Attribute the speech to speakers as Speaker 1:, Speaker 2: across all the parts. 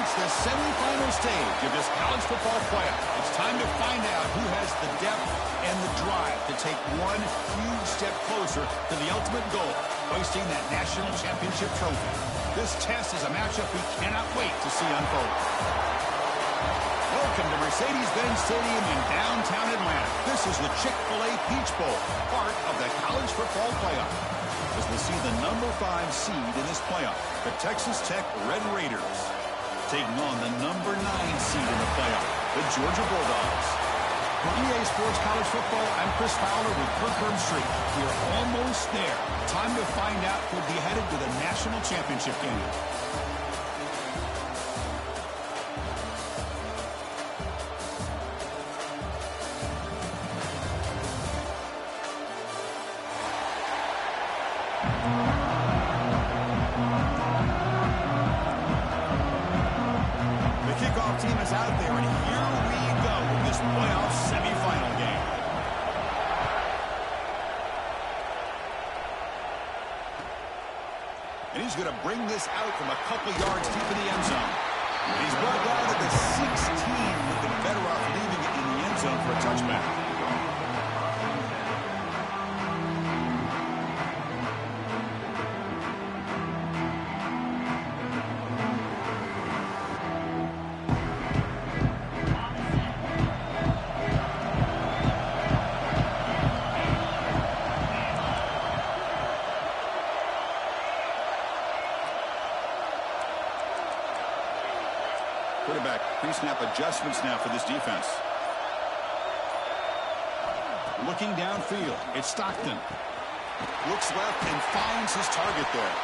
Speaker 1: It's the semifinal stage of this college football playoff. It's time to find out who has the depth and the drive to take one huge step closer to the ultimate goal, hoisting that national championship trophy. This test is a matchup we cannot wait to see unfold. Welcome to Mercedes-Benz Stadium in downtown Atlanta. This is the Chick-fil-A Peach Bowl, part of the college football playoff. As we'll see the number 5 seed in this playoff, the Texas Tech Red Raiders, taking on the number 9 seed in the playoff, the Georgia Bulldogs. For EA Sports College Football, I'm Chris Fowler with Kirk Herbstreit. We're almost there. Time to find out who'll be headed to the national championship game. Team is out there, and here we go in this playoff semifinal game. And he's going to bring this out from a couple yards deep in the end zone. And he's brought down at the 16, with them better off leaving it in the end zone for a touchback. Quarterback pre-snap adjustments now for this defense. Looking downfield, it's Stockton. Looks left and finds his target there.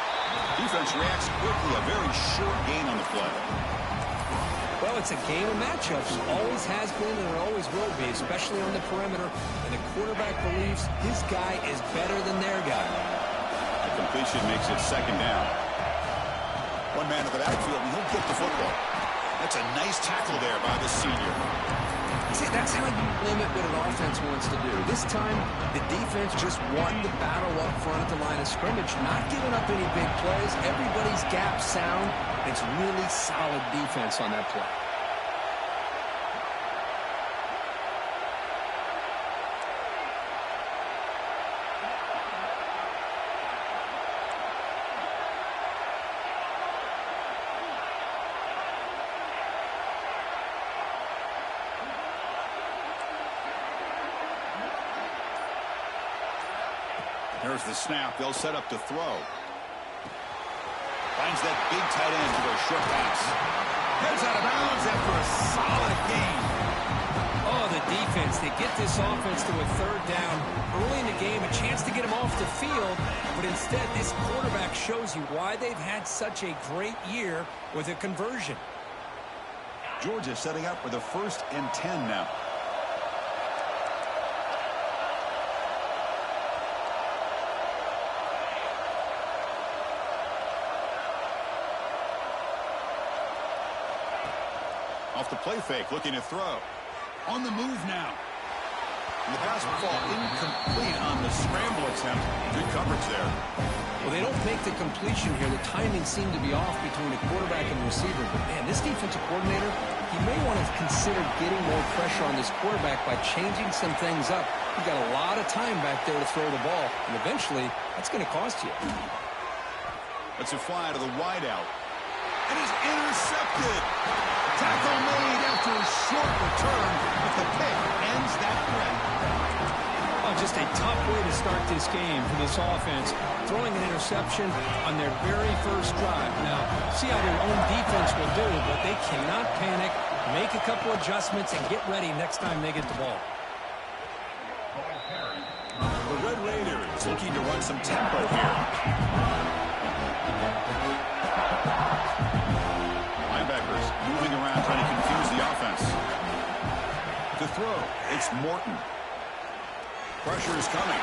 Speaker 1: Defense reacts quickly, a very short gain on the play.
Speaker 2: Well, it's a game of matchups. Always has been and it always will be, especially on the perimeter. And the quarterback believes his guy is better than their guy.
Speaker 1: The completion makes it second down. One man in the backfield, and he'll get the football. That's a nice tackle there by the senior.
Speaker 2: See, that's how you limit what an offense wants to do. This time, the defense just won the battle up front at the line of scrimmage, not giving up any big plays. Everybody's gap sound. It's really solid defense on that play.
Speaker 1: There's the snap. They'll set up to throw. Finds that big tight end for a short pass. Heads out of bounds after a solid gain.
Speaker 2: Oh, the defense. They get this offense to a third down early in the game, a chance to get him off the field. But instead, this quarterback shows you why they've had such a great year with a conversion.
Speaker 1: Georgia setting up for the 1st and 10 now. Off the play fake, looking to throw. On the move now. And the pass will fall incomplete on the scramble attempt. Good coverage there.
Speaker 2: Well, they don't make the completion here. The timing seemed to be off between the quarterback and receiver. But, man, this defensive coordinator, he may want to consider getting more pressure on this quarterback by changing some things up. You've got a lot of time back there to throw the ball. And eventually, that's going to cost you.
Speaker 1: Let's a fly to the wideout. And he's intercepted. Tackle made after a short return, but the pick ends that threat.
Speaker 2: Oh, just a tough way to start this game for this offense, throwing an interception on their very first drive. Now, see how their own defense will do, but they cannot panic, make a couple adjustments, and get ready next time they get the ball.
Speaker 1: The Red Raiders looking to run some tempo here. Linebackers moving around, trying to confuse the offense. To throw, it's Morton. Pressure is coming.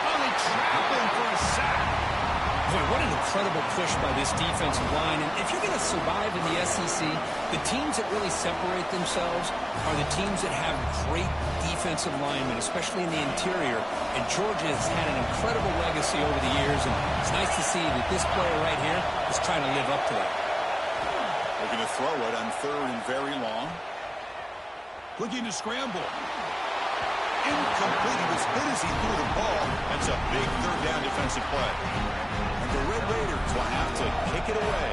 Speaker 1: Oh, they trap him for a sack.
Speaker 2: Boy, what an incredible push by this defensive line. And if you're going to survive in the SEC, the teams that really separate themselves are the teams that have great defensive linemen, especially in the interior. And Georgia has had an incredible legacy over the years, and it's nice to see that this player right here is trying to live up to that.
Speaker 1: Looking to to throw it on 3rd and very long. Looking to scramble. Incomplete. He was hit as he threw the ball. That's a big 3rd down defensive play. And the Red Raiders will have to kick it away.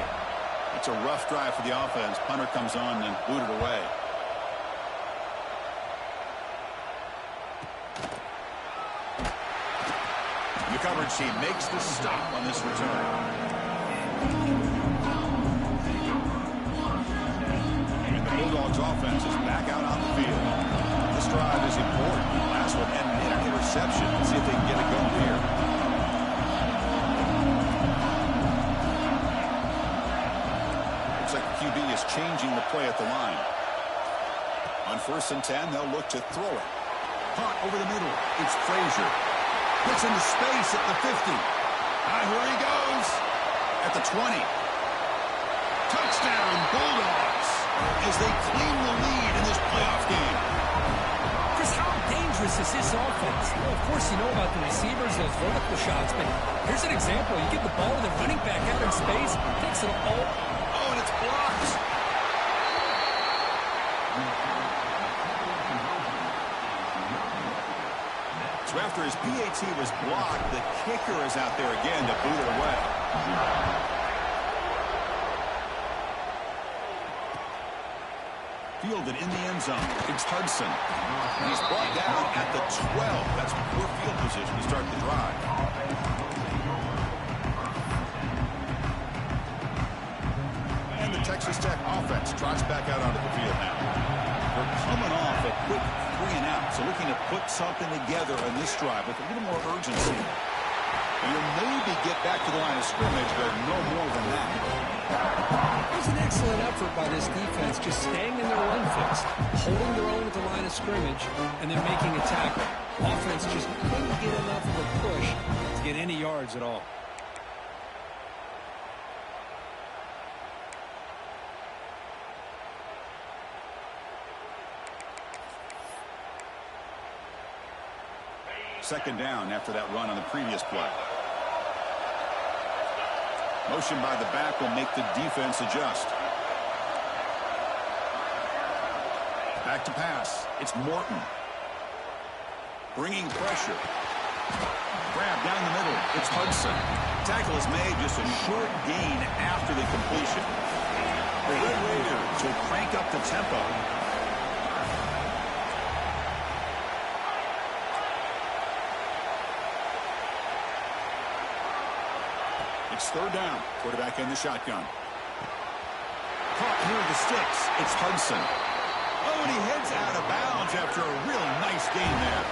Speaker 1: It's a rough drive for the offense. Punter comes on and booted away. The coverage team makes the stop on this return. And the Bulldogs offense is back out on the field. This drive is important. The last one ended in an interception. Let's see if they can get it going here. Looks like the QB is changing the play at the line. On 1st and 10, they'll look to throw it. Caught over the middle. It's Frazier. Gets into space at the 50. Here he goes. At the 20. Touchdown, Bulldogs, as they claim the lead in this playoff game.
Speaker 2: Chris, how dangerous is this offense? Well, of course, you know about the receivers, those vertical shots, but here's an example. You give the ball to the running back out in space, takes it all.
Speaker 1: Oh, and it's blocked. So after his PAT was blocked, the kicker is out there again to boot it away. Fielded in the end zone. It's Hudson. He's brought down at the 12. That's poor field position to start the drive. And the Texas Tech offense trots back out onto the field now. They're coming off a quick 3 and out, so looking to put something together on this drive with a little more urgency. You'll maybe get back to the line of scrimmage, but no more than that.
Speaker 2: It was an excellent effort by this defense, just staying in their run fix, holding their own at the line of scrimmage, and then making a tackle. Offense just couldn't get enough of a push to get any yards at all.
Speaker 1: Second down after that run on the previous play. Motion by the back will make the defense adjust. Back to pass. It's Morton. Bringing pressure. Grab down the middle. It's Hudson. Tackle is made, just a short gain after the completion. The Red Raiders will crank up the tempo. It's 3rd down. Quarterback in the shotgun. Caught near the sticks. It's Hudson. Oh, and he heads out of bounds after a real nice gain there.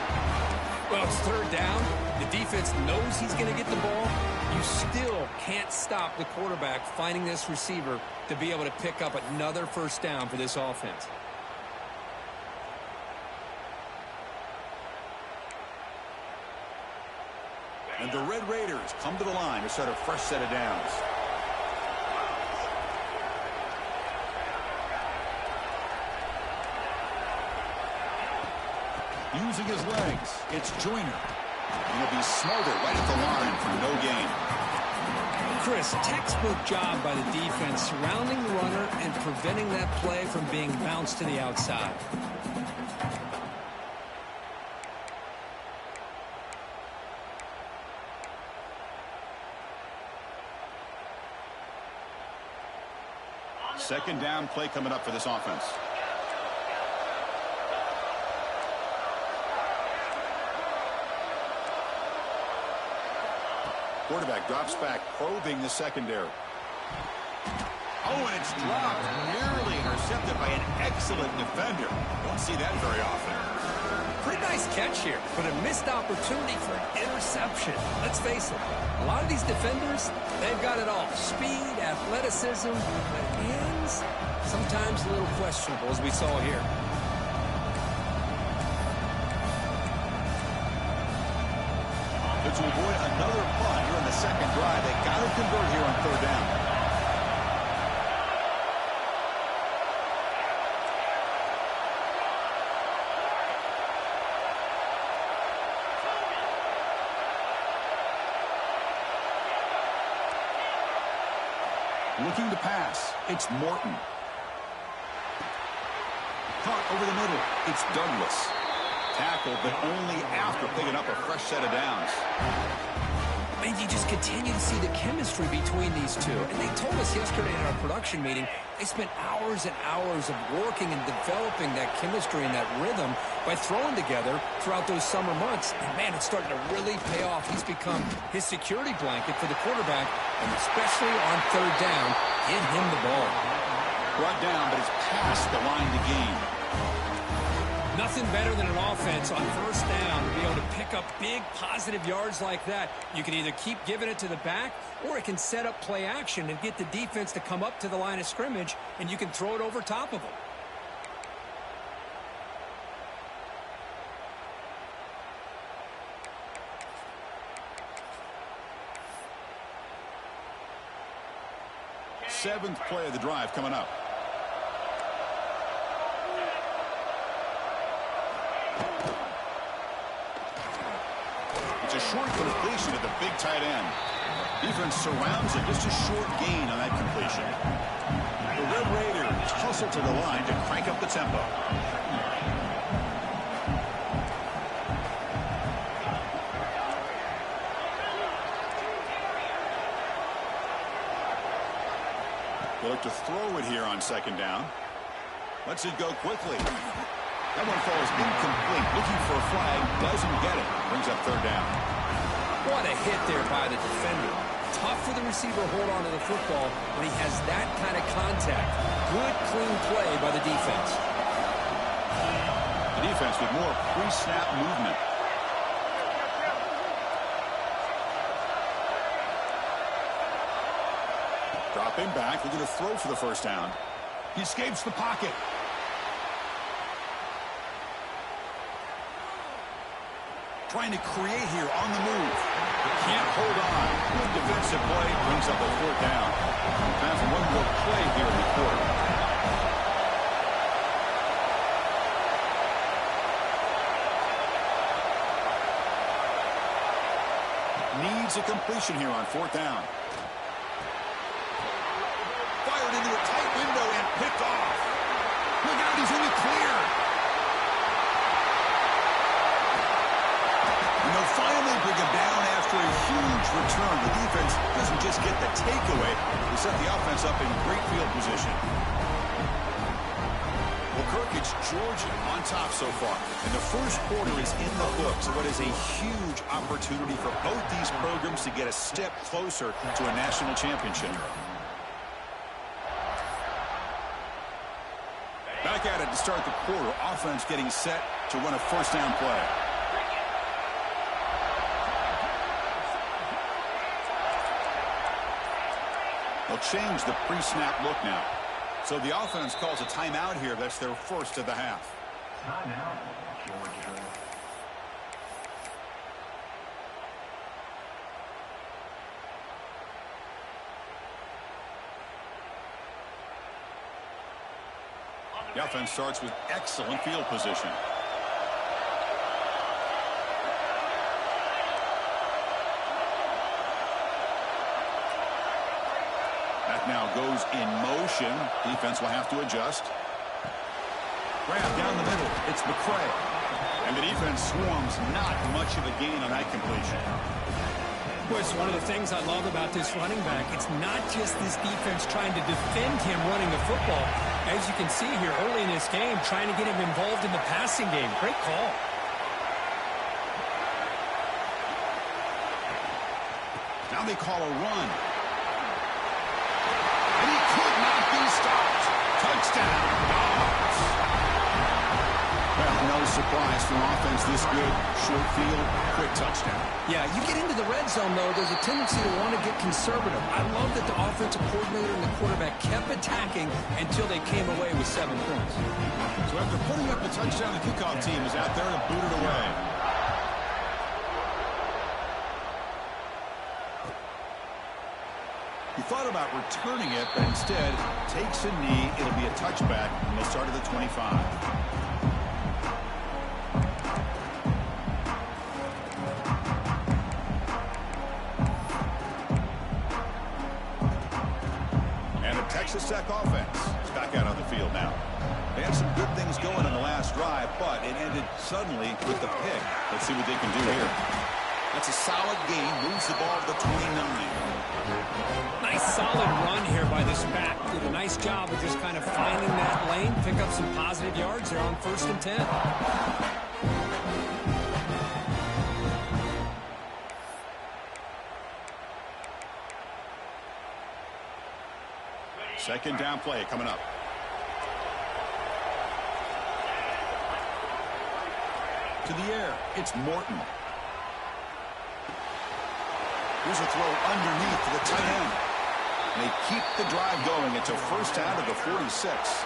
Speaker 2: Well, it's 3rd down. The defense knows he's going to get the ball. You still can't stop the quarterback finding this receiver to be able to pick up another 1st down for this offense.
Speaker 1: And the Red Raiders come to the line to start a fresh set of downs. Using his legs, it's Joyner. And he'll be smothered right at the line for no gain.
Speaker 2: Chris, textbook job by the defense surrounding the runner and preventing that play from being bounced to the outside.
Speaker 1: Second down play coming up for this offense. Quarterback drops back, probing the secondary. Oh, and it's dropped, nearly intercepted by an excellent defender. Don't see that very often.
Speaker 2: Pretty nice catch here, but a missed opportunity for an interception. Let's face it, a lot of these defenders, they've got it all. Speed, athleticism, but hands, sometimes a little questionable, as we saw here.
Speaker 1: But to avoid another punt here in the second drive, they got to convert here on 3rd down. Looking to pass, it's Morton. Caught over the middle. It's Douglas. Tackled, but only after picking up a fresh set of downs.
Speaker 2: And you just continue to see the chemistry between these two. And they told us yesterday in our production meeting, they spent hours and hours of working and developing that chemistry and that rhythm by throwing together throughout those summer months. And, man, it's starting to really pay off. He's become his security blanket for the quarterback, and especially on third down, get him the ball.
Speaker 1: Brought down, but it's past the line to gain.
Speaker 2: Nothing better than an offense on first down to be able to pick up big positive yards like that. You can either keep giving it to the back, or it can set up play action and get the defense to come up to the line of scrimmage, and you can throw it over top of them.
Speaker 1: Seventh play of the drive coming up. It's a short completion at the big tight end. Defense surrounds it. Just a short gain on that completion. The Red Raiders hustle to the line to crank up the tempo. They look to throw it here on second down. Lets it go quickly. That one falls incomplete. Looking for a flag. Doesn't get it. Brings up third down.
Speaker 2: What a hit there by the defender. Tough for the receiver to hold on to the football when he has that kind of contact. Good, clean play by the defense.
Speaker 1: The defense with more pre-snap movement. Dropping back. Looking to throw for the first down. He escapes the pocket. Trying to create here on the move. Can't hold on. Good defensive play. Brings up a fourth down. Time for one more play here in the quarter. Needs a completion here on fourth down. Fired into a tight window and picked off. Look out, he's in the clear. And they'll finally bring him down after a huge return. The defense doesn't just get the takeaway. They set the offense up in great field position. Well, Kirk, it's Georgia on top so far. And the first quarter is in the books. What is a huge opportunity for both these programs to get a step closer to a national championship. Back at it to start the quarter. Offense getting set to run a first down play. They'll change the pre-snap look now. So the offense calls a timeout here. That's their first of the half.
Speaker 3: Timeout, Georgia.
Speaker 1: The offense starts with excellent field position. That now goes in motion. Defense will have to adjust. Grab down the middle. It's McCray. And the defense swarms. Not much of a gain on that completion.
Speaker 2: Well, it's one of the things I love about this running back. It's not just this defense trying to defend him running the football. As you can see here early in this game, trying to get him involved in the passing game. Great call.
Speaker 1: Now they call a run. And he could not be stopped. Touchdown, Dogs. Well, no surprise from offense this good. Short field, quick touchdown.
Speaker 2: Yeah, you get into the red zone, though, there's a tendency to want to get conservative. I love that the offensive coordinator and the quarterback kept attacking until they came away with 7 points.
Speaker 1: So after putting up the touchdown, the kickoff team is out there to boot it away. He thought about returning it, but instead takes a knee. It'll be a touchback, and they'll start at the 25. Texas Tech offense is back out on the field now. They had some good things going in the last drive, but it ended suddenly with the pick. Let's see what they can do here. That's a solid gain. Moves the ball to the 29.
Speaker 2: Nice solid run here by this back. Did a nice job of just kind of finding that lane, pick up some positive yards there on 1st and 10.
Speaker 1: Second down play coming up. To the air. It's Morton. Here's a throw underneath to the tight end. They keep the drive going. It's a first down to the 46.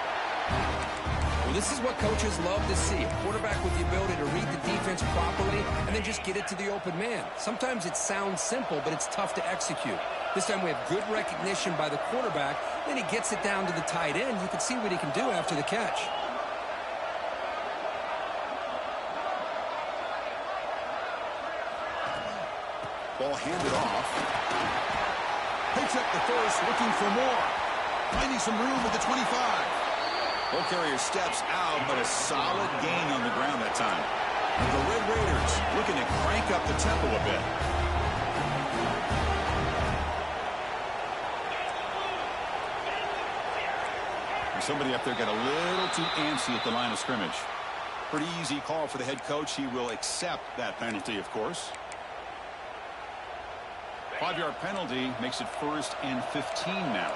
Speaker 2: Well, this is what coaches love to see. A quarterback with the ability to read the defense properly and then just get it to the open man. Sometimes it sounds simple, but it's tough to execute. This time we have good recognition by the quarterback. Then he gets it down to the tight end. You can see what he can do after the catch.
Speaker 1: Ball handed off. Picks up the first, looking for more. Finding some room with the 25. Ball carrier steps out, but a solid gain on the ground that time. And the Red Raiders looking to crank up the tempo a bit. And somebody up there got a little too antsy at the line of scrimmage. Pretty easy call for the head coach. He will accept that penalty, of course. 5-yard penalty makes it 1st and 15 now.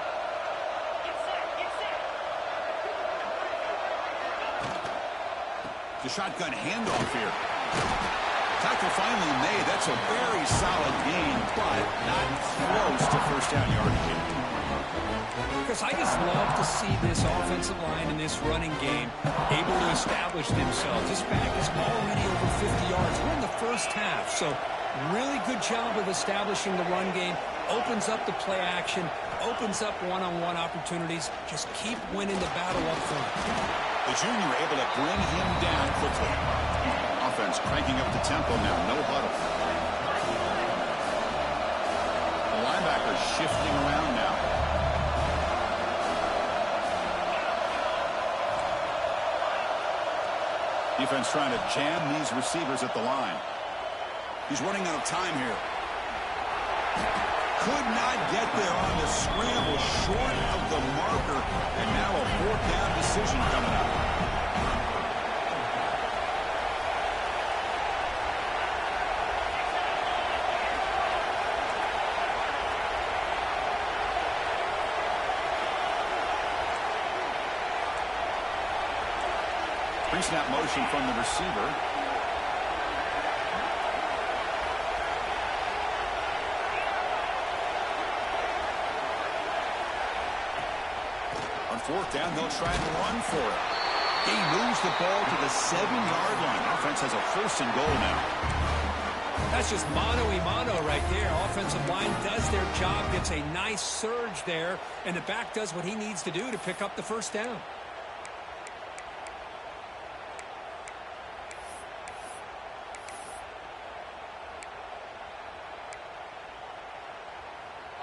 Speaker 1: The shotgun handoff here. Tackle finally made. That's a very solid gain, but not close to first down yardage.
Speaker 2: Because I just love to see this offensive line in this running game able to establish themselves. This back is already over 50 yards. We're in the first half, so really good job of establishing the run game. Opens up the play action, opens up one-on-one opportunities. Just keep winning the battle up front.
Speaker 1: The junior able to bring him down quickly. Offense cranking up the tempo now. No huddle. The linebacker shifting around now. Defense trying to jam these receivers at the line. He's running out of time here. Could not get there on the scramble, short of the marker, and now a 4th down decision coming up. Pre-snap motion from the receiver. On 4th down, they'll try and run for it. He moves the ball to the 7-yard line. Offense has a 1st and goal now.
Speaker 2: That's just mano-a-mano right there. Offensive line does their job, gets a nice surge there, and the back does what he needs to do to pick up the 1st down.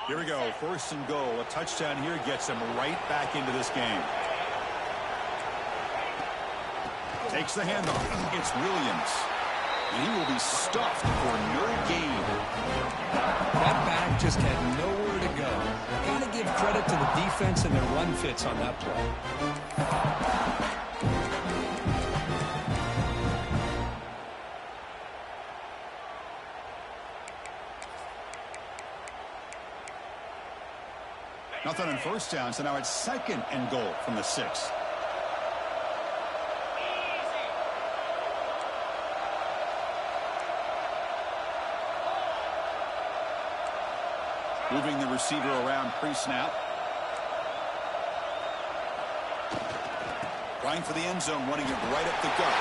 Speaker 1: Here we go, 1st and goal. A touchdown here gets them right back into this game. Takes the handoff. It's Williams. And he will be stuffed for no gain.
Speaker 2: That back just had nowhere to go. Got to give credit to the defense and their run fits on that play.
Speaker 1: Nothing on 1st down, so now it's 2nd and goal from the 6. Moving the receiver around pre-snap. Going for the end zone, running it right up the gut.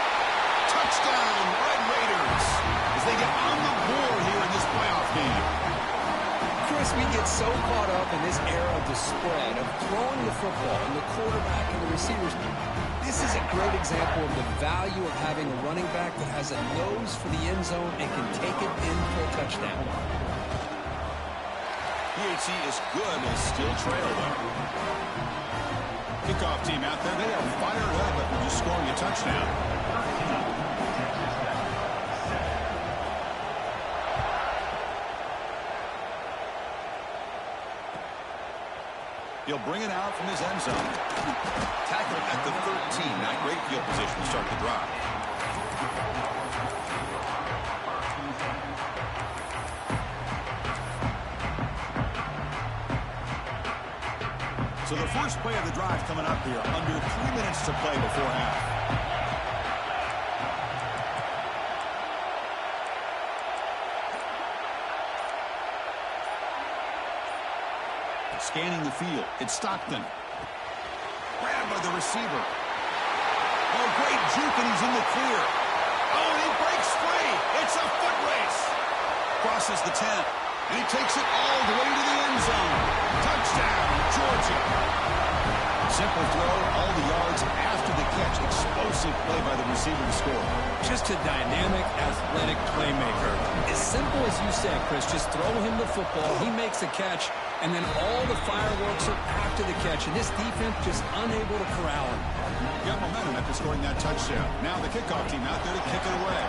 Speaker 1: Touchdown, Red Raiders, as they get on the board here in this playoff game.
Speaker 2: Chris, we get so caught up in this era of the spread, of throwing the football and the quarterback and the receivers. This is a great example of the value of having a running back that has a nose for the end zone and can take it in for a touchdown.
Speaker 1: PHC is good, but still trail though. Kickoff team out there, they are fired up after just scoring a touchdown. He'll bring it out from his end zone. Tackle at the 13. Not great field position to start the drive. So the first play of the drive coming up here. Under 3 minutes to play before half. Scanning the field. It's Stockton. Grabbed by the receiver. Oh, great juke, and he's in the clear. Oh, and he breaks free. It's a foot race. Crosses the 10. And he takes it all the way to the end zone. Touchdown, Georgia. Simple throw, all the yards after the catch. Explosive play by the receiver to score.
Speaker 2: Just a dynamic, athletic playmaker. As simple as you said, Chris, just throw him the football. He makes a catch, and then all the fireworks are after the catch. And this defense just unable to corral him.
Speaker 1: Got momentum after scoring that touchdown. Now the kickoff team out there to kick it away.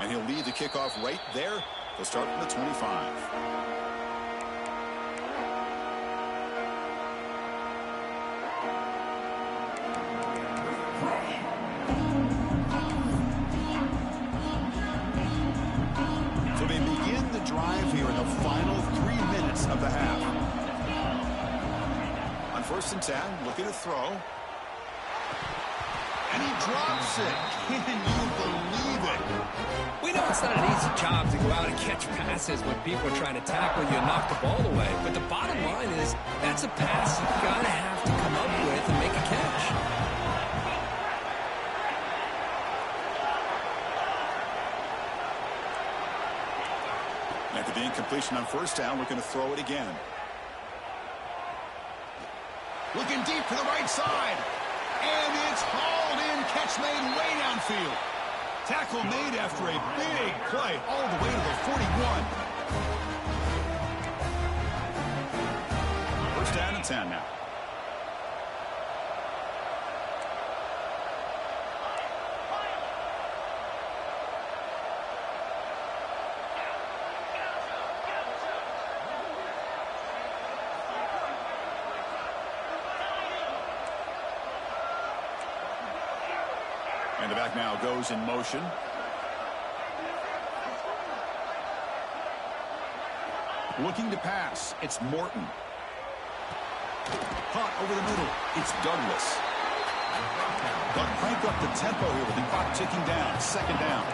Speaker 1: And he'll lead the kickoff right there. They'll start from the 25. So they begin the drive here in the final 3 minutes of the half. On 1st and 10, looking to throw. And he drops it. Can you believe it?
Speaker 2: We know it's not an easy job to go out and catch passes when people are trying to tackle you and knock the ball away. But the bottom line is that's a pass you've got to have to come up with and make a catch.
Speaker 1: After the incompletion on 1st down, looking to throw it again. Looking deep to the right side. And it's hauled in. Catch made way downfield. Tackle made after a big play all the way to the 41. 1st down and 10 now. And the back now goes in motion. Looking to pass. It's Morton. Caught over the middle. It's Douglas. They'll crank up the tempo here with the clock ticking down. 2nd down.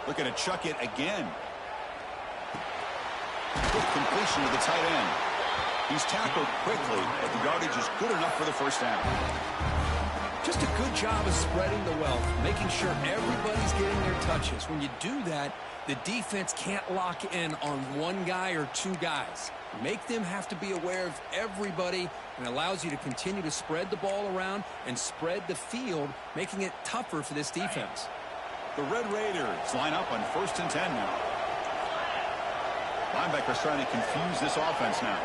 Speaker 1: Looking to chuck it again. Quick completion to the tight end. He's tackled quickly, but the yardage is good enough for the 1st down.
Speaker 2: Just a good job of spreading the wealth, making sure everybody's getting their touches. When you do that, the defense can't lock in on one guy or two guys. Make them have to be aware of everybody, and allows you to continue to spread the ball around and spread the field, making it tougher for this defense.
Speaker 1: The Red Raiders line up on 1st and 10 now. Linebackers trying to confuse this offense now.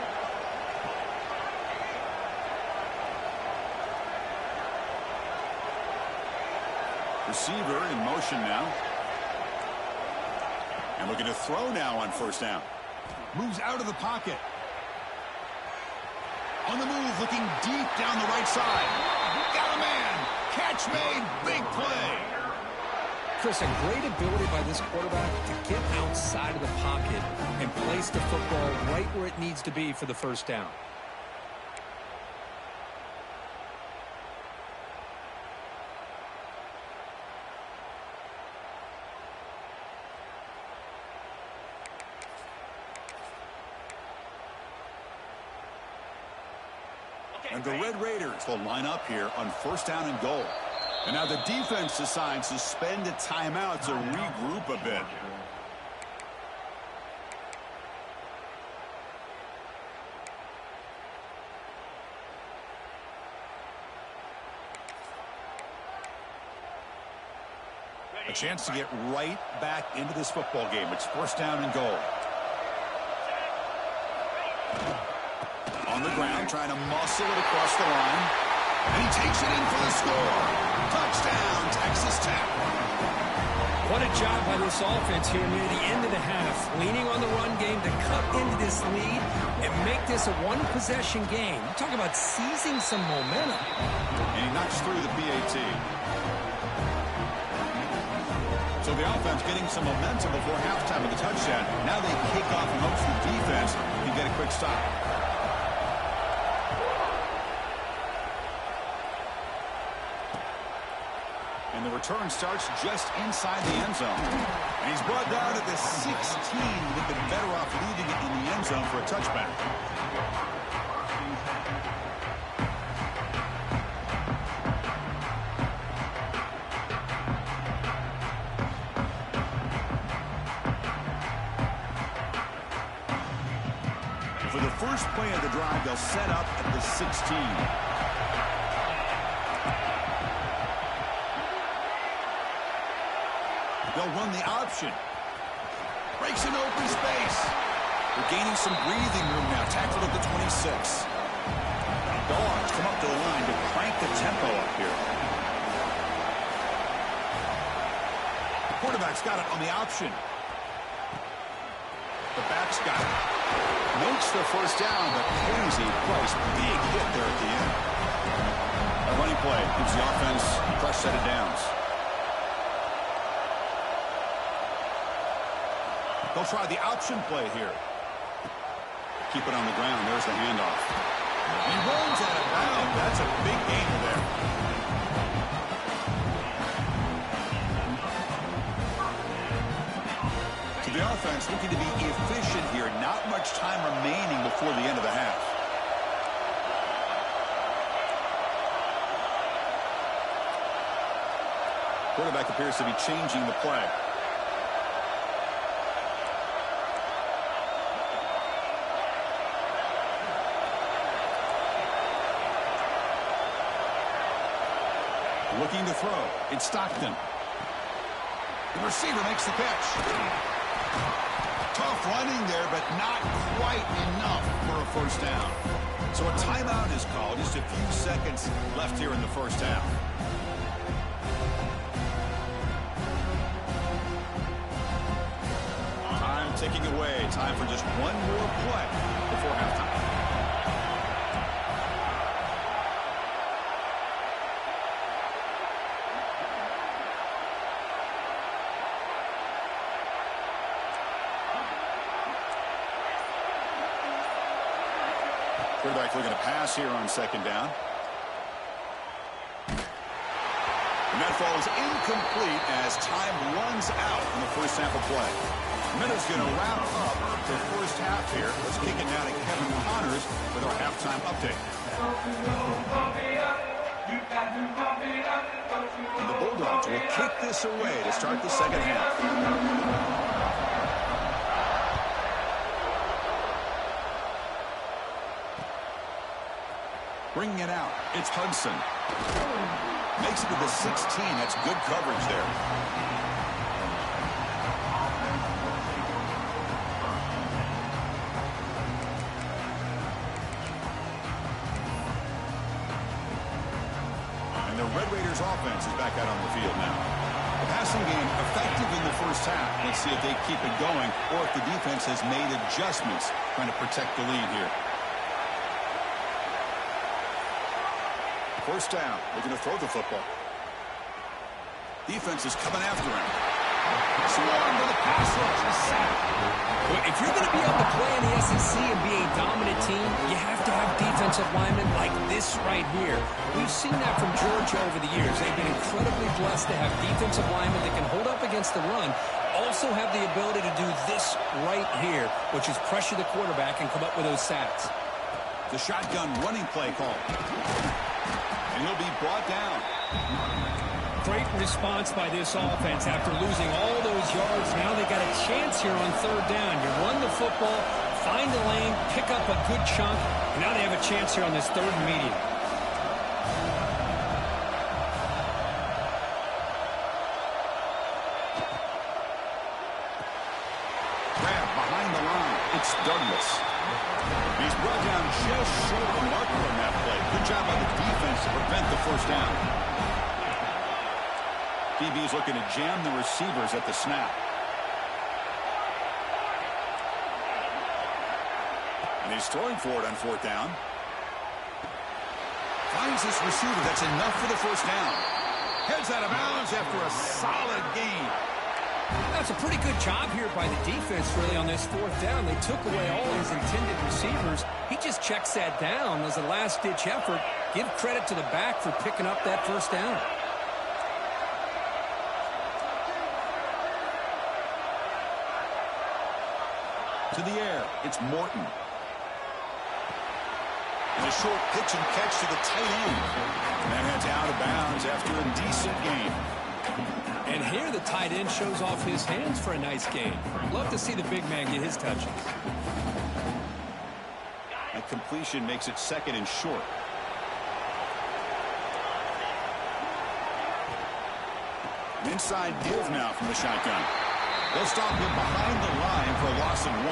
Speaker 1: Receiver in motion now. And looking to throw now on 1st down. Moves out of the pocket. On the move, looking deep down the right side. Got a man. Catch made. Big play.
Speaker 2: Chris, a great ability by this quarterback to get outside of the pocket and place the football right where it needs to be for the 1st down.
Speaker 1: And the Red Raiders will line up here on 1st down and goal. And now the defense decides to spend a timeout to regroup a bit. A chance to get right back into this football game. It's first down and goal. On the ground, trying to muscle it across the line. And he takes it in for the score. Touchdown, Texas Tech.
Speaker 2: What a job by this offense here near the end of the half. Leaning on the run game to cut into this lead and make this a one-possession game. You talk about seizing some momentum.
Speaker 1: And he knocks through the PAT. So the offense getting some momentum before halftime with the touchdown. Now they kick off and hopes the defense can get a quick stop. And the return starts just inside the end zone. And he's brought down at the 16. They've been better off leaving it in the end zone for a touchback. For the first play of the drive, they'll set up at the 16. They'll run the option. Breaks an open space. They're gaining some breathing room now. Tackled at the 26. Dogs come up to the line to crank the tempo up here. The quarterback's got it on the option. The back's got it. Makes the first down, but crazy Price. Big hit there at the end. A running play gives the offense a fresh set of downs. They'll try the option play here. Keep it on the ground. There's the handoff. He runs out of bounds. That's a big gain there. To the offense, looking to be efficient here. Not much time remaining before the end of the half. Quarterback appears to be changing the play. Looking to throw. It's Stockton. The receiver makes the catch. Tough running there, but not quite enough for a first down. So a timeout is called. Just a few seconds left here in the first half. Time ticking away. Time for just one more play before halftime. Quarterback looking to pass here on second down. And that falls incomplete as time runs out in the first half of play. Minutes going to wrap up the first half here. Let's kick it now to Kevin Connors with our halftime update. And the Bulldogs will kick this away to start the second half. Bringing it out, it's Hudson. Makes it to the 16. That's good coverage there. And the Red Raiders offense is back out on the field now. The passing game effective in the first half. Let's see if they keep it going or if the defense has made adjustments trying to protect the lead here. First down, looking to throw the football. Defense is coming after him. Swarmed with a pass rush. He's sacked.
Speaker 2: Well, if you're going to be able to play in the SEC and be a dominant team, you have to have defensive linemen like this right here. We've seen that from Georgia over the years. They've been incredibly blessed to have defensive linemen that can hold up against the run, also have the ability to do this right here, which is pressure the quarterback and come up with those sacks.
Speaker 1: The shotgun running play call. And he'll be brought down.
Speaker 2: Great response by this offense after losing all those yards. Now they got a chance here on third down. You run the football, find a lane, pick up a good chunk, and now they have a chance here on this third and medium.
Speaker 1: behind the line. It's Douglas. He's brought down just short of the marker on that play. Good job by the defense to prevent the first down. DB's looking to jam the receivers at the snap. And he's throwing for it on fourth down. Finds this receiver. That's enough for the first down. Heads out of bounds after a solid gain.
Speaker 2: That's a pretty good job here by the defense, really, on this fourth down. They took away all his intended receivers. He just checks that down as a last-ditch effort. Give credit to the back for picking up that first down.
Speaker 1: To the air, it's Morton. And a short pitch and catch to the tight end. And that's out of bounds after a decent gain.
Speaker 2: And here the tight end shows off his hands for a nice gain. Love to see the big man get his touches.
Speaker 1: That completion makes it second and short. An inside give now from the shotgun. They'll stop him behind the line for a loss of 1.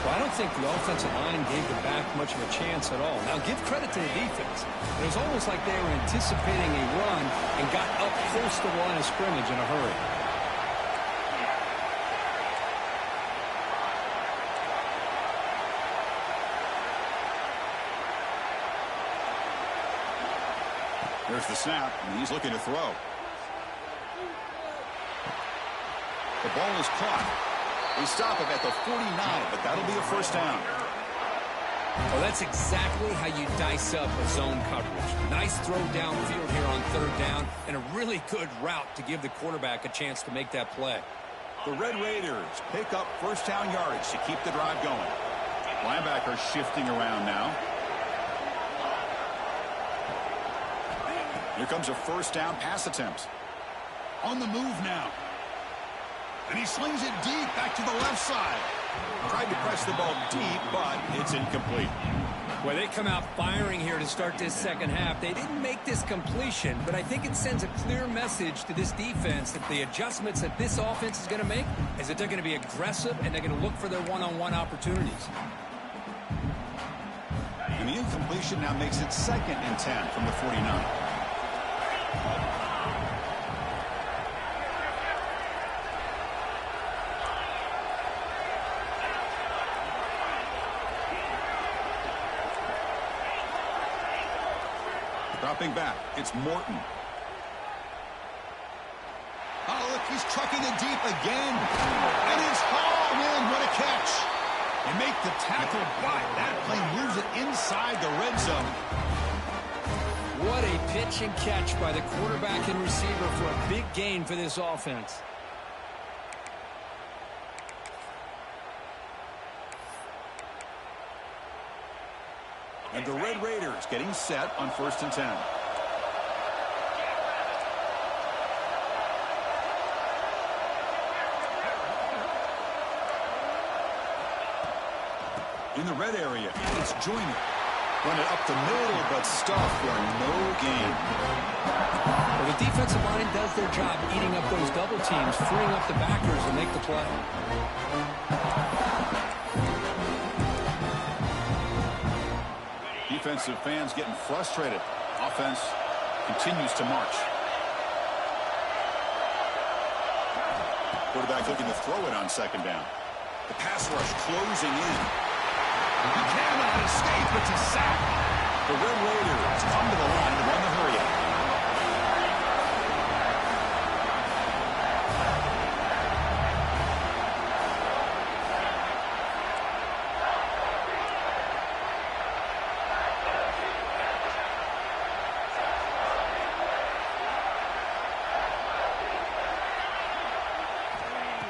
Speaker 2: Well, I don't think the offensive line gave the back much of a chance at all. Now, give credit to the defense. It was almost like they were anticipating a run and got up close to the line of scrimmage in a hurry.
Speaker 1: There's the snap, and he's looking to throw. The ball is caught. They stop him at the 49, but that'll be a first down.
Speaker 2: Well, that's exactly how you dice up a zone coverage. Nice throw downfield here on third down, and a really good route to give the quarterback a chance to make that play.
Speaker 1: The Red Raiders pick up first down yardage to keep the drive going. Linebackers shifting around now. Here comes a first down pass attempt. On the move now. And he slings it deep back to the left side. Tried to press the ball deep, but it's incomplete.
Speaker 2: Well, they come out firing here to start this second half. They didn't make this completion, but I think it sends a clear message to this defense that the adjustments that this offense is going to make is that they're going to be aggressive and they're going to look for their one-on-one opportunities.
Speaker 1: And the incompletion now makes it second and 10 from the 49. Dropping back, it's Morton. Oh, look, he's trucking it deep again. And it's hauled in. What a catch. They make the tackle, but that play moves it inside the red zone.
Speaker 2: What a pitch and catch by the quarterback and receiver for a big gain for this offense.
Speaker 1: And the Red Raiders getting set on first and 10. In the red area, it's Joyner. Run it up the middle, but stuffed for no gain.
Speaker 2: Well, the defensive line does their job eating up those double teams, freeing up the backers to make the play.
Speaker 1: Defensive fans getting frustrated. Offense continues to march. Quarterback looking to throw it on second down. The pass rush closing in. He cannot escape. It's a sack. The Red Raiders come to the line to run the hurry up.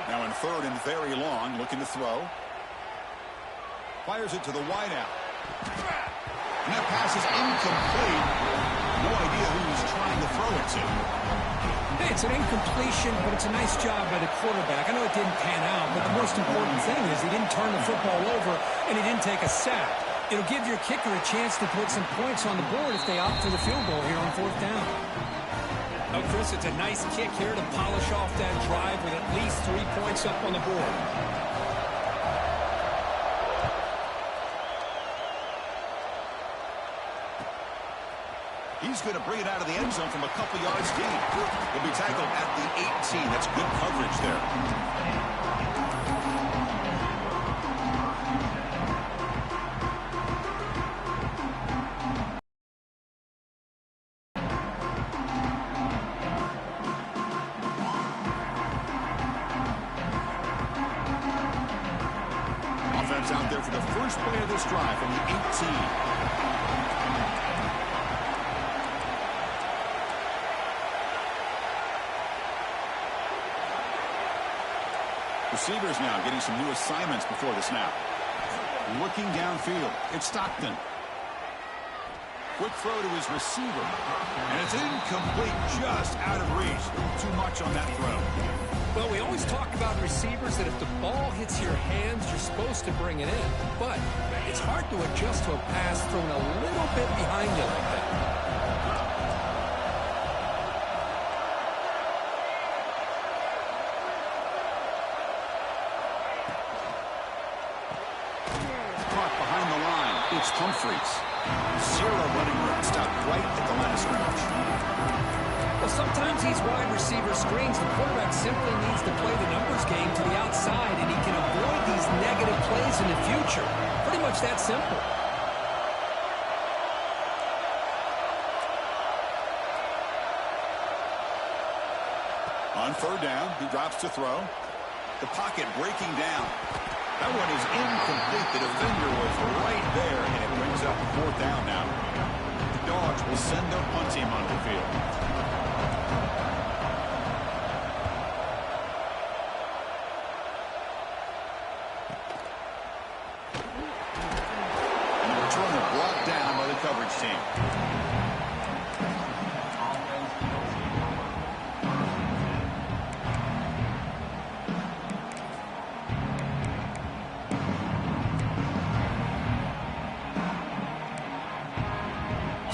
Speaker 1: Now in third and very long, looking to throw. Fires it to the wideout. And that pass is incomplete. No idea who he's trying to throw it to.
Speaker 2: Hey, it's an incompletion, but it's a nice job by the quarterback. I know it didn't pan out, but the most important thing is he didn't turn the football over and he didn't take a sack. It'll give your kicker a chance to put some points on the board if they opt for the field goal here on fourth down. Oh, Chris, it's a nice kick here to polish off that drive with at least 3 points up on the board.
Speaker 1: He's going to bring it out of the end zone from a couple yards deep. He'll be tackled at the 18. That's good coverage there. Offense out there for the first play of this drive from the 18. Receivers now getting some new assignments before the snap. Looking downfield, it's Stockton. Quick throw to his receiver. And it's incomplete, just out of reach. Too much on that throw.
Speaker 2: Well, we always talk about receivers that if the ball hits your hands, you're supposed to bring it in. But it's hard to adjust to a pass thrown a little bit behind you like that.
Speaker 1: Caught behind the line. It's Humphreys. Zero running room. Stopped right at the line of scrimmage.
Speaker 2: Well, sometimes these wide receiver screens, the quarterback simply needs to play the numbers game to the outside, and he can avoid these negative plays in the future. Pretty much that simple.
Speaker 1: On third down, he drops to throw. The pocket breaking down. That one is incomplete. The defender was right there, and it brings up fourth down now. The Dogs will send their punt team onto the field. And the returner brought down by the coverage team.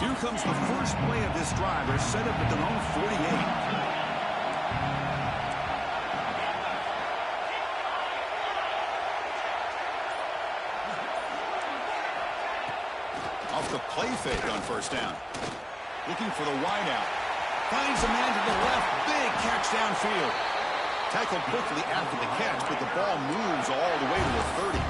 Speaker 1: Here comes the first play of this drive. They're set up at their own 48. Off the play fake on first down. Looking for the wideout. Finds a man to the left. Big catch downfield. Tackled quickly after the catch, but the ball moves all the way to the 30.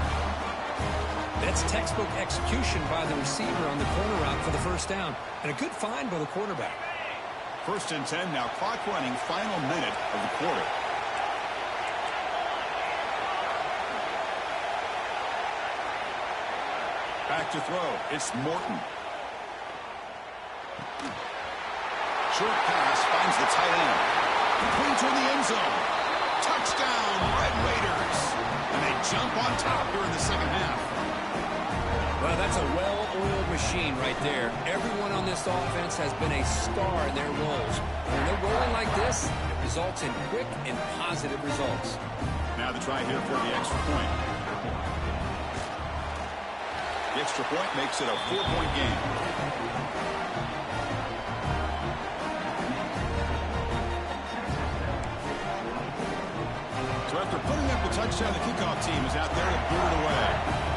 Speaker 2: That's textbook execution by the receiver on the corner route for the first down. And a good find by the quarterback.
Speaker 1: First and 10 now. Clock running. Final minute of the quarter. Back to throw. It's Morton. Short pass finds the tight end. Complete to the end zone. Touchdown, Red Raiders. And they jump on top here in the second half.
Speaker 2: Well, that's a well-oiled machine right there. Everyone on this offense has been a star in their roles. When they're rolling like this, it results in quick and positive results.
Speaker 1: Now the try here for the extra point. The extra point makes it a 4-point game. So after putting up the touchdown, the kickoff team is out there to boot it away.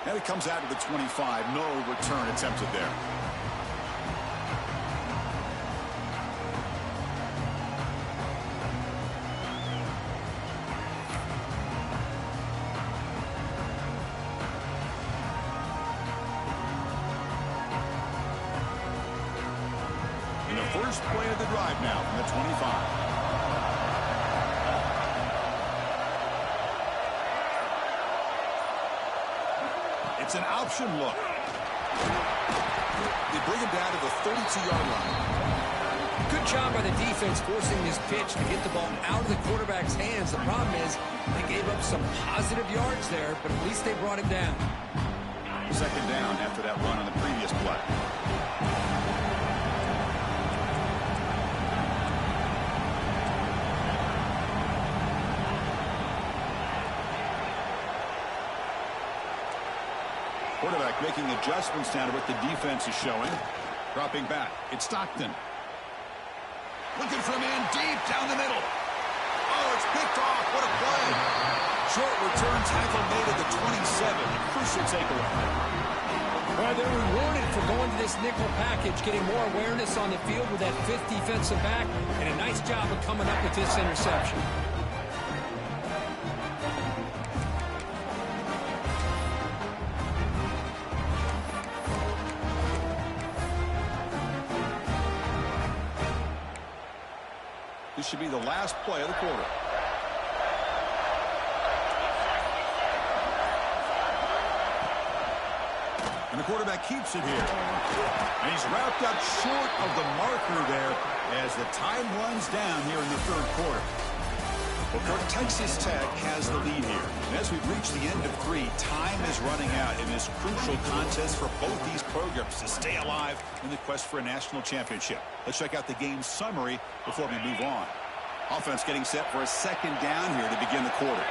Speaker 1: And it comes out to the 25. No return attempted there. In the first play of the drive now from the 25. It's an option look. They bring him down to the 32-yard line.
Speaker 2: Good job by the defense forcing this pitch to get the ball out of the quarterback's hands. The problem is they gave up some positive yards there, but at least they brought him down.
Speaker 1: Second down after that run on the previous play. Quarterback making adjustments down to what the defense is showing. Dropping back. It's Stockton. Looking for a man deep down the middle. Oh, it's picked off. What a play. Short return tackle made at the 27. A crucial takeaway.
Speaker 2: Well, they're rewarded for going to this nickel package, getting more awareness on the field with that fifth defensive back, and a nice job of coming up with this interception.
Speaker 1: This should be the last play of the quarter. And the quarterback keeps it here. And he's wrapped up short of the marker there as the time runs down here in the third quarter. Well, Texas Tech has the lead here. And as we've reached the end of 3, time is running out in this crucial contest for both these programs to stay alive in the quest for a national championship. Let's check out the game summary before we move on. Offense getting set for a second down here to begin the quarter.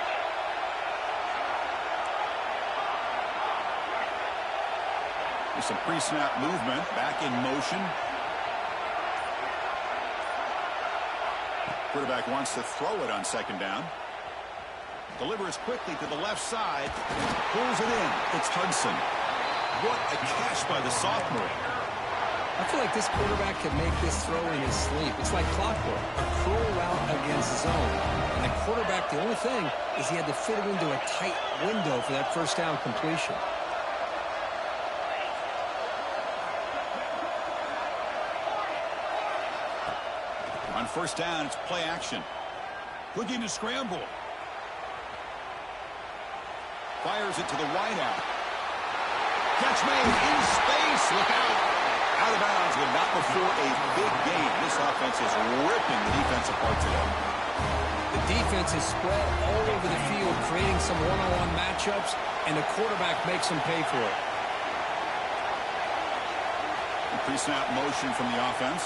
Speaker 1: There's some pre-snap movement, back in motion. Quarterback wants to throw it on second down. Delivers quickly to the left side. Pulls it in. It's Hudson. What a catch by the sophomore.
Speaker 2: I feel like this quarterback could make this throw in his sleep. It's like clockwork, a curl route against zone. And the quarterback, the only thing is he had to fit it into a tight window for that first down completion.
Speaker 1: On first down, it's play action. Looking to scramble. Fires it to the wideout. Catch made in space. Look out. Out of bounds, but not before a big gain. This offense is ripping the defense apart today.
Speaker 2: The defense is spread all over the field, creating some one-on-one matchups, and the quarterback makes them pay for it.
Speaker 1: Pre-snap motion from the offense.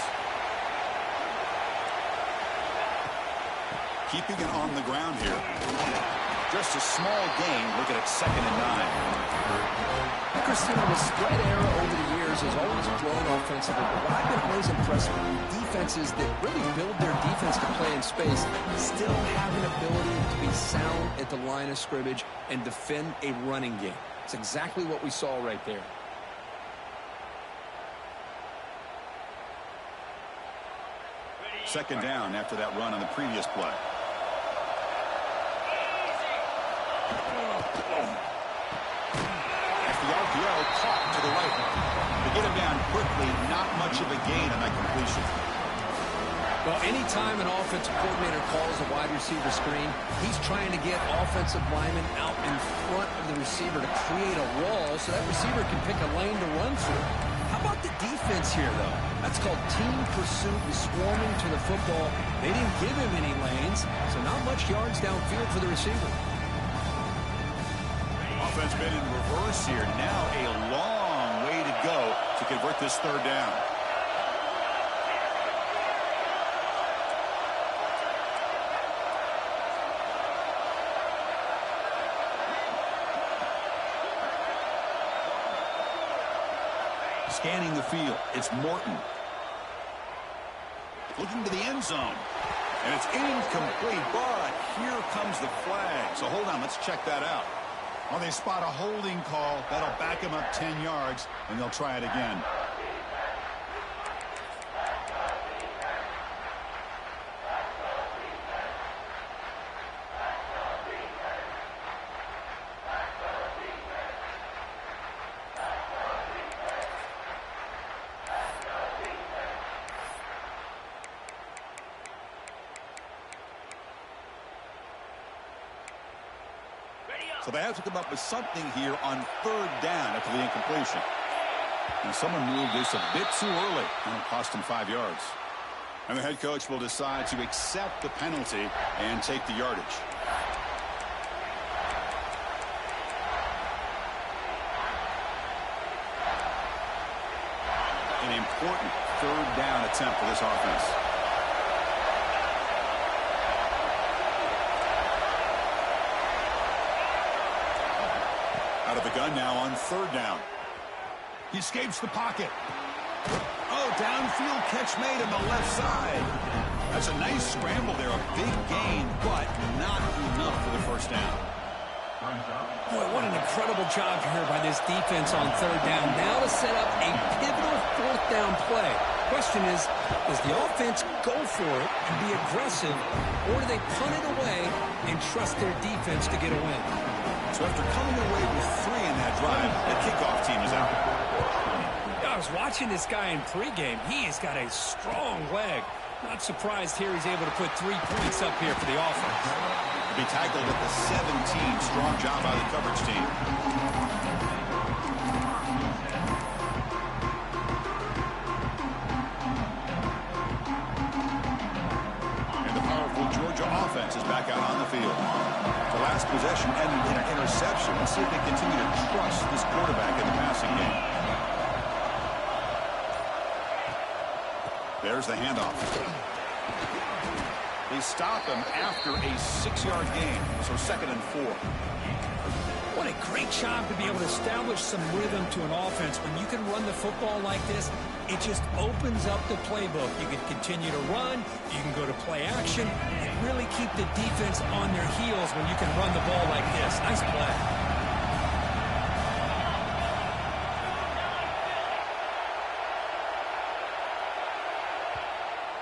Speaker 1: Keeping it on the ground here. Just a small gain. Looking at 2nd and 9.
Speaker 2: Christina, the spread era over the years has always grown offensively, but what I've been always impressed with defenses that really build their defense to play in space still have an ability to be sound at the line of scrimmage and defend a running game. It's exactly what we saw right there.
Speaker 1: Second down after that run on the previous play. The RPO caught to the right. To get him down quickly, not much of a gain on that completion.
Speaker 2: Well, anytime an offensive coordinator calls a wide receiver screen, he's trying to get offensive linemen out in front of the receiver to create a wall so that receiver can pick a lane to run through. How about the defense here, though? That's called team pursuit and swarming to the football. They didn't give him any lanes, so not much yards downfield for the receiver.
Speaker 1: Offense been in reverse here. Now a long way to go to convert this third down. Scanning the field, it's Morton. Looking to the end zone. And it's incomplete, but here comes the flag. So hold on, let's check that out. Well, they spot a holding call. That'll back him up 10 yards, and they'll try it again. So they have to come up with something here on third down after the incompletion. And someone moved this a bit too early, and it cost him 5 yards. And the head coach will decide to accept the penalty and take the yardage. An important third down attempt for this offense. Out of the gun now on third down. He escapes the pocket. Oh, downfield catch made on the left side. That's a nice scramble there, a big gain, but not enough for the first down.
Speaker 2: Boy, what an incredible job here by this defense on third down. Now to set up a pivotal fourth down play. Question is, does the offense go for it and be aggressive, or do they punt it away and trust their defense to get a win?
Speaker 1: So after coming away with 3 in that drive, the kickoff team is out.
Speaker 2: I was watching this guy in pregame. He has got a strong leg. Not surprised here he's able to put 3 points up here for the offense.
Speaker 1: To be tackled at the 17. Strong job by the coverage team. And the powerful Georgia offense is back out on the field. The last possession ended in an interception. Let's see if they continue to trust this quarterback in the passing game. There's the handoff. They stop him after a 6-yard gain, so 2nd and 4.
Speaker 2: What a great job to be able to establish some rhythm to an offense. When you can run the football like this, it just opens up the playbook. You can continue to run, you can go to play action, and really keep the defense on their heels when you can run the ball like this. Nice play.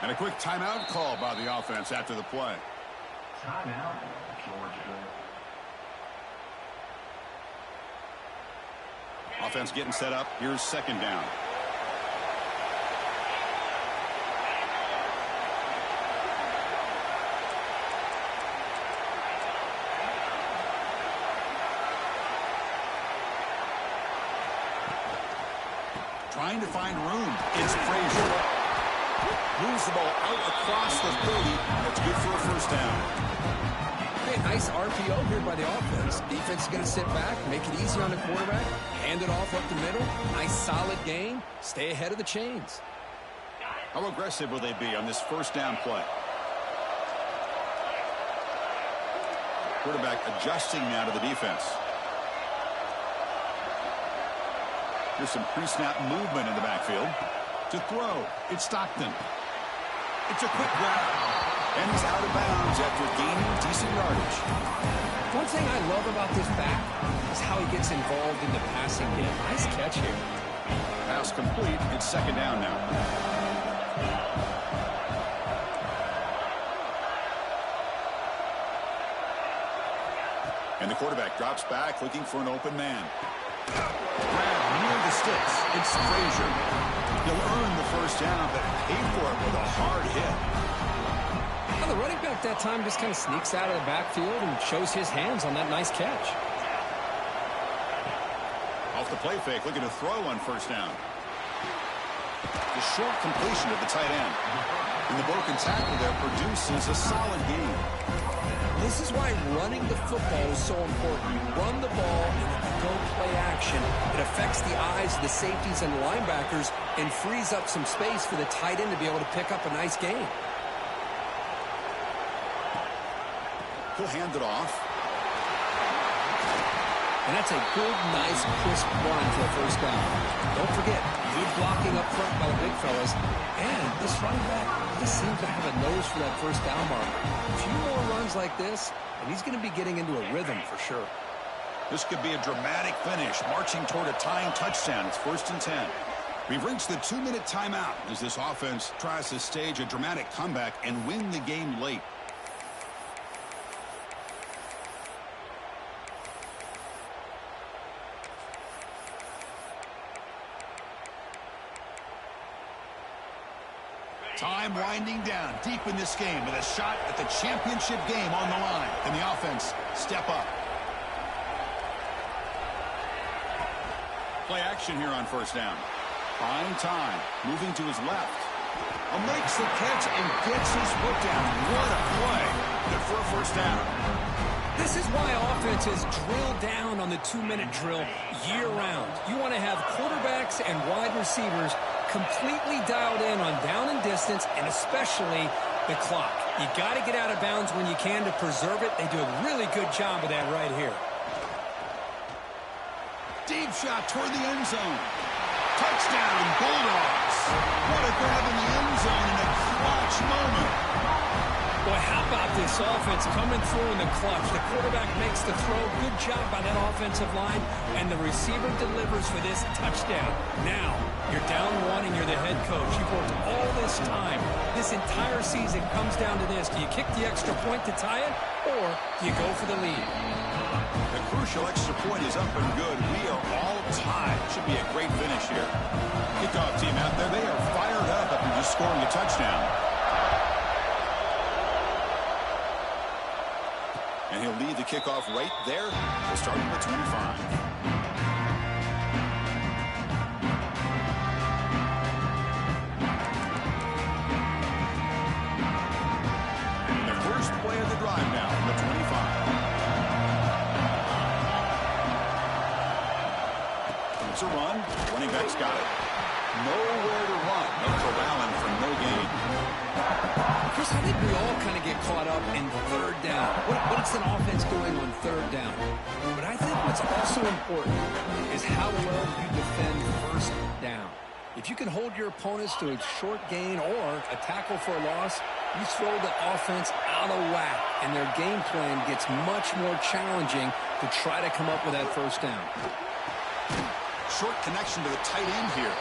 Speaker 1: And a quick timeout call by the offense after the play.
Speaker 3: Timeout, Georgia.
Speaker 1: Offense getting set up. Here's 2nd down. Trying to find room. It's Frazier. Moves the ball out across the 30. That's good for a first down.
Speaker 2: Hey, nice RPO here by the offense. Defense is going to sit back, make it easy on the quarterback, hand it off up the middle. Nice solid gain. Stay ahead of the chains.
Speaker 1: How aggressive will they be on this first down play? Quarterback adjusting now to the defense. There's some pre-snap movement in the backfield. To throw, it's Stockton. It's a quick grab, and he's out of bounds after gaining decent yardage.
Speaker 2: One thing I love about this back is how he gets involved in the passing game. Nice catch here.
Speaker 1: Pass complete. It's 2nd down now. And the quarterback drops back, looking for an open man. Grab near the sticks. It's Frazier. He'll earn the first down, but pay for it with a hard hit.
Speaker 2: Well, the running back that time just kind of sneaks out of the backfield and shows his hands on that nice catch.
Speaker 1: Off the play fake, looking to throw on first down. The short completion of the tight end. And the broken tackle there produces a solid gain.
Speaker 2: This is why running the football is so important. You run the ball and if you go play action, it affects the eyes of the safeties and linebackers and frees up some space for the tight end to be able to pick up a nice gain.
Speaker 1: He'll hand it off.
Speaker 2: And that's a good, nice, crisp run for a first down. Don't forget, good blocking up front by the big fellas. And this running back just seems to have a nose for that first down marker. A few more runs like this, and he's going to be getting into a rhythm for sure.
Speaker 1: This could be a dramatic finish, marching toward a tying touchdown. It's 1st and 10. We've reached the 2-minute timeout as this offense tries to stage a dramatic comeback and win the game late. Time winding down deep in this game with a shot at the championship game on the line. And the offense step up. Play action here on first down. Fine time. Moving to his left. Makes the catch and gets his foot down. What a play. Good for a first down.
Speaker 2: This is why offenses drill down on the 2-minute drill year-round. You want to have quarterbacks and wide receivers completely dialed in on down and distance, and especially the clock. You got to get out of bounds when you can to preserve it. They do a really good job of that right here.
Speaker 1: Deep shot toward the end zone. Touchdown, Bulldogs. What a grab in the end zone in a clutch moment.
Speaker 2: Boy, how about this offense coming through in the clutch? The quarterback makes the throw. Good job by that offensive line. And the receiver delivers for this touchdown. Now, you're down one and you're the head coach. You've worked all this time. This entire season comes down to this. Do you kick the extra point to tie it, or do you go for the lead?
Speaker 1: The crucial extra point is up and good. We are all tied. Should be a great finish here. Kickoff team out there. They are fired up after just scoring a touchdown. And he'll lead the kickoff right there. We'll start at the 25. The first play of the drive now on the 25. It's a run. Running back's got it. Nowhere to run. No corralling for no gain.
Speaker 2: Chris, I think we all kind of get caught up in third down. What's an offense doing on third down? But I think what's also important is how well you defend first down. If you can hold your opponents to a short gain or a tackle for a loss, you throw the offense out of whack, and their game plan gets much more challenging to try to come up with that first down.
Speaker 1: Short connection to the tight end here.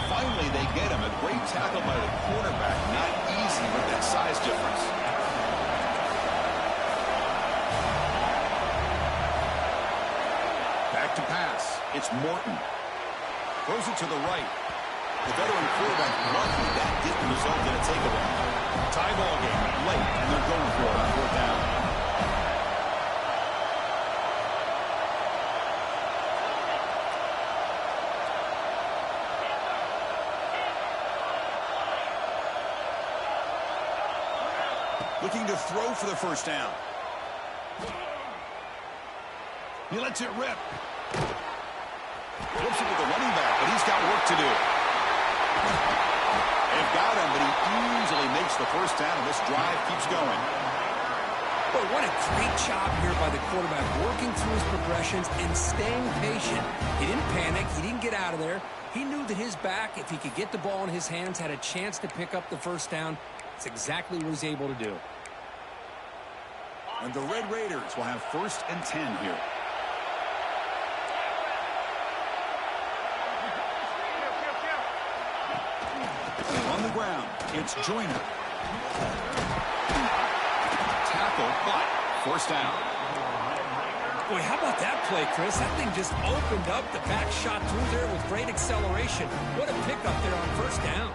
Speaker 1: Finally, they get him. A great tackle by the quarterback. Not easy with that size difference. Back to pass. It's Morton. Throws it to the right. The veteran quarterback lucky that didn't result in a takeaway. Tie ball game late, and they're going for it on fourth down. Looking to throw for the first down. He lets it rip. Flips it to the running back, but he's got work to do. They've got him, but he easily makes the first down, and this drive keeps going.
Speaker 2: But what a great job here by the quarterback, working through his progressions and staying patient. He didn't panic. He didn't get out of there. He knew that his back, if he could get the ball in his hands, had a chance to pick up the first down. It's exactly what he's able to do.
Speaker 1: And the Red Raiders will have 1st and 10 here. On the ground, it's Joyner. Tackle, but first down.
Speaker 2: Boy, how about that play, Chris? That thing just opened up. The back shot through there with great acceleration. What a pickup there on first down.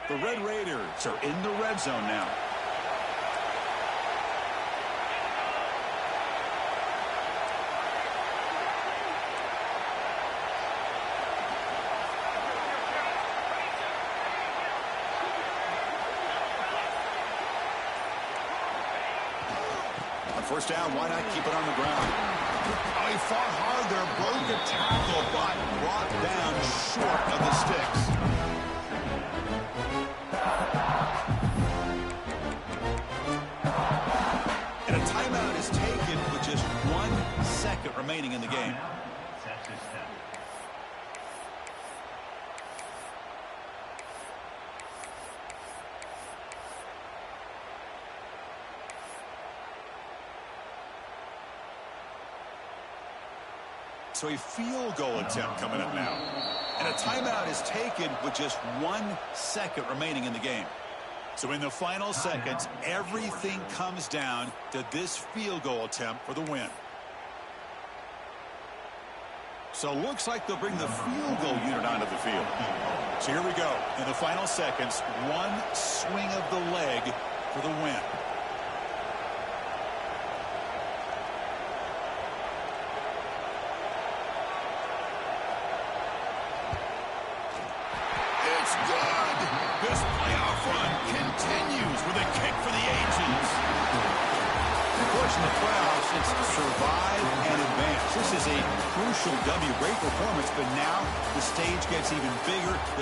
Speaker 1: The Red Raiders are in the red zone now. On first down, why not keep it on the ground? Oh, he fought hard there, broke a tackle, but brought down short of the sticks. And a timeout is taken with just 1 second remaining in the game. So a field goal attempt coming up now. And a timeout is taken with just 1 second remaining in the game. So in the final seconds, everything comes down to this field goal attempt for the win. So looks like they'll bring the field goal unit onto the field. So here we go. In the final seconds, 1 swing of the leg for the win. This playoff run continues with a kick for the ages. Of course, in the playoffs, it's survive and advance. This is a crucial W. Great performance, but now the stage gets even bigger.